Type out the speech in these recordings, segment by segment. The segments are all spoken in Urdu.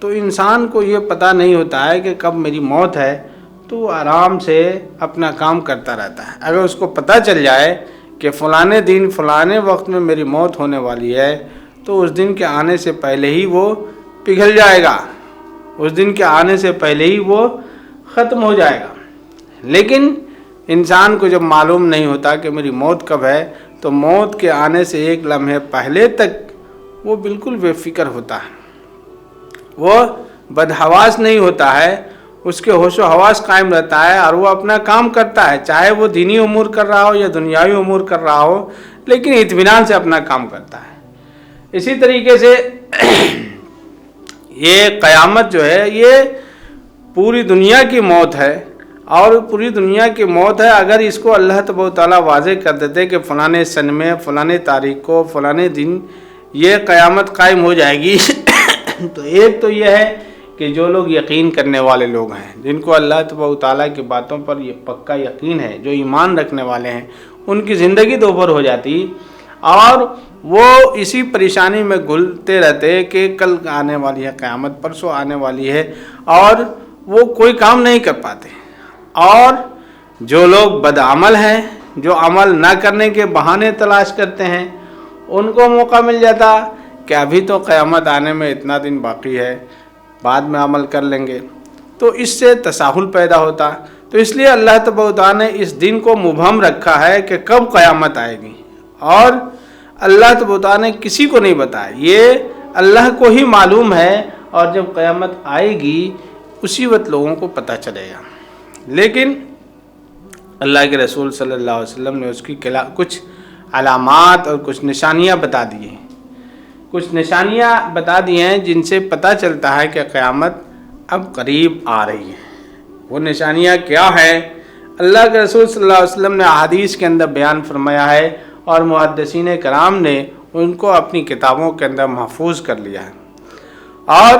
تو انسان کو یہ پتہ نہیں ہوتا ہے کہ کب میری موت ہے، تو وہ آرام سے اپنا کام کرتا رہتا ہے۔ اگر اس کو پتہ چل جائے کہ فلانے دن فلانے وقت میں میری موت ہونے والی ہے، تو اس دن کے آنے سے پہلے ہی وہ پگھل جائے گا، اس دن کے آنے سے پہلے ہی وہ ختم ہو جائے گا۔ لیکن انسان کو جب معلوم نہیں ہوتا کہ میری موت کب ہے، تو موت کے آنے سے ایک لمحے پہلے تک وہ بالکل بے فکر ہوتا ہے، وہ بدحواس نہیں ہوتا ہے، اس کے ہوش و حواس قائم رہتا ہے اور وہ اپنا کام کرتا ہے، چاہے وہ دینی امور کر رہا ہو یا دنیاوی امور کر رہا ہو، لیکن اطمینان سے اپنا کام کرتا ہے۔ اسی طریقے سے یہ قیامت جو ہے یہ پوری دنیا کی موت ہے، اور پوری دنیا کی موت ہے۔ اگر اس کو اللہ تبارک و تعالیٰ واضح کر دیتے کہ فلانے سن میں فلانے تاریخ کو فلانے دن یہ قیامت قائم ہو جائے گی تو ایک تو یہ ہے کہ جو لوگ یقین کرنے والے لوگ ہیں، جن کو اللہ تبارک و تعالیٰ کی باتوں پر یہ پکا یقین ہے، جو ایمان رکھنے والے ہیں، ان کی زندگی دوبھر ہو جاتی اور وہ اسی پریشانی میں گھلتے رہتے کہ کل آنے والی ہے قیامت، پرسوں آنے والی ہے، اور وہ کوئی کام نہیں کر پاتے۔ اور جو لوگ بدعمل ہیں، جو عمل نہ کرنے کے بہانے تلاش کرتے ہیں، ان کو موقع مل جاتا کہ ابھی تو قیامت آنے میں اتنا دن باقی ہے، بعد میں عمل کر لیں گے، تو اس سے تساہل پیدا ہوتا۔ تو اس لیے اللہ تبارک و تعالیٰ نے اس دن کو مبہم رکھا ہے کہ کب قیامت آئے گی، اور اللہ تبارک و تعالیٰ نے کسی کو نہیں بتایا، یہ اللہ کو ہی معلوم ہے، اور جب قیامت آئے گی اسی وقت لوگوں کو پتہ چلے گا۔ لیکن اللہ کے رسول صلی اللہ علیہ وسلم نے اس کی کچھ علامات اور کچھ نشانیاں بتا دی ہیں، کچھ نشانیاں بتا دی ہیں جن سے پتہ چلتا ہے کہ قیامت اب قریب آ رہی ہے۔ وہ نشانیاں کیا ہیں؟ اللہ کے رسول صلی اللہ علیہ وسلم نے احادیث کے اندر بیان فرمایا ہے، اور محدثین کرام نے ان کو اپنی کتابوں کے اندر محفوظ کر لیا ہے، اور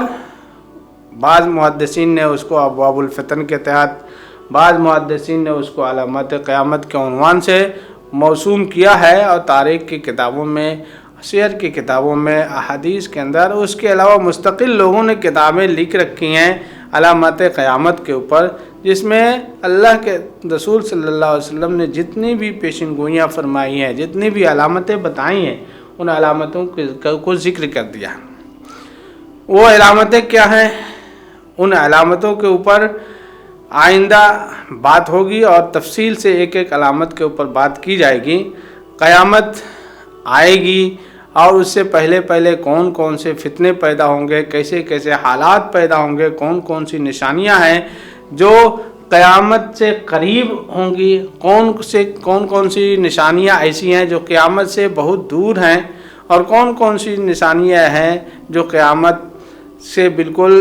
بعض محدثین نے اس کو ابواب الفتن کے تحت، بعض محدثین نے اس کو علامات قیامت کے عنوان سے موسوم کیا ہے، اور تاریخ کی کتابوں میں، سیر کی کتابوں میں، احادیث کے اندر، اس کے علاوہ مستقل لوگوں نے کتابیں لکھ رکھی ہیں علامات قیامت کے اوپر، جس میں اللہ کے رسول صلی اللہ علیہ وسلم نے جتنی بھی پیشن گوئیاں فرمائی ہیں، جتنی بھی علامتیں بتائی ہیں، ان علامتوں کو ذکر کر دیا۔ وہ علامتیں کیا ہیں؟ ان علامتوں کے اوپر آئندہ بات ہوگی، اور تفصیل سے ایک ایک علامت کے اوپر بات کی جائے گی۔ قیامت آئے گی، اور اس سے پہلے کون کون سے فتنے پیدا ہوں گے، کیسے کیسے حالات پیدا ہوں گے، کون کون سی نشانیاں ہیں جو قیامت سے قریب ہوں گی، کون کون سی نشانیاں ایسی ہیں جو قیامت سے بہت دور ہیں، اور کون کون سی نشانیاں ہیں جو قیامت سے بالکل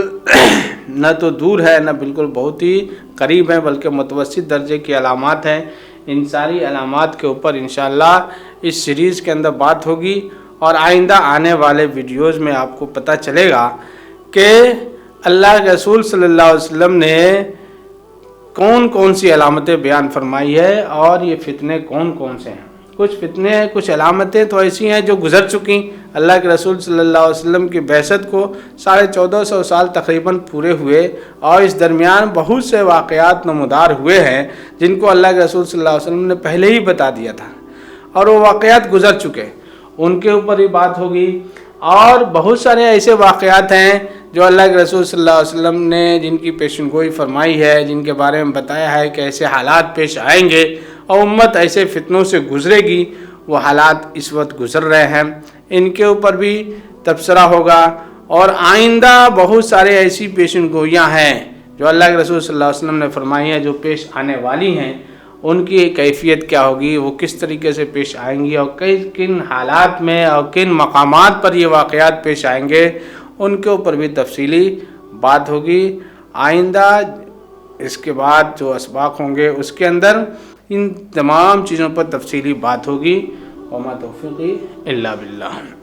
نہ تو دور ہے، نہ بالکل بہت ہی قریب ہیں، بلکہ متوسط درجے کی علامات ہیں۔ ان ساری علامات کے اوپر انشاءاللہ اس سیریز کے اندر بات ہوگی، اور آئندہ آنے والے ویڈیوز میں آپ کو پتہ چلے گا کہ اللہ کے رسول صلی اللہ علیہ وسلم نے کون کون سی علامتیں بیان فرمائی ہے، اور یہ فتنے کون کون سے ہیں۔ کچھ فتنے ہیں، کچھ علامتیں تو ایسی ہیں جو گزر چکی۔ اللہ کے رسول صلی اللہ علیہ وسلم کی بعثت کو 1450 سال تقریباً پورے ہوئے، اور اس درمیان بہت سے واقعات نمودار ہوئے ہیں جن کو اللہ کے رسول صلی اللہ علیہ وسلم نے پہلے ہی بتا دیا تھا، اور وہ واقعات گزر چکے، ان کے اوپر ہی بات ہوگی۔ اور بہت سارے ایسے واقعات ہیں جو اللہ کے رسول صلی اللہ علیہ وسلم نے جن کی پیشن گوئی فرمائی ہے، جن کے بارے میں بتایا ہے کہ ایسے حالات پیش آئیں گے اور امت ایسے فتنوں سے گزرے گی۔ وہ حالات اس وقت گزر رہے ہیں، ان کے اوپر بھی تبصرہ ہوگا، اور آئندہ بہت سارے ایسی پیشن گوئیاں ہیں جو اللہ کے رسول صلی اللہ علیہ وسلم نے فرمائی ہیں جو پیش آنے والی ہیں، ان کی کیفیت کیا ہوگی، وہ کس طریقے سے پیش آئیں گی، اور کن حالات میں اور کن مقامات پر یہ واقعات پیش آئیں گے، ان کے اوپر بھی تفصیلی بات ہوگی۔ آئندہ اس کے بعد جو اسباق ہوں گے اس کے اندر ان تمام چیزوں پر تفصیلی بات ہوگی۔ وما توفیقی الا باللہ۔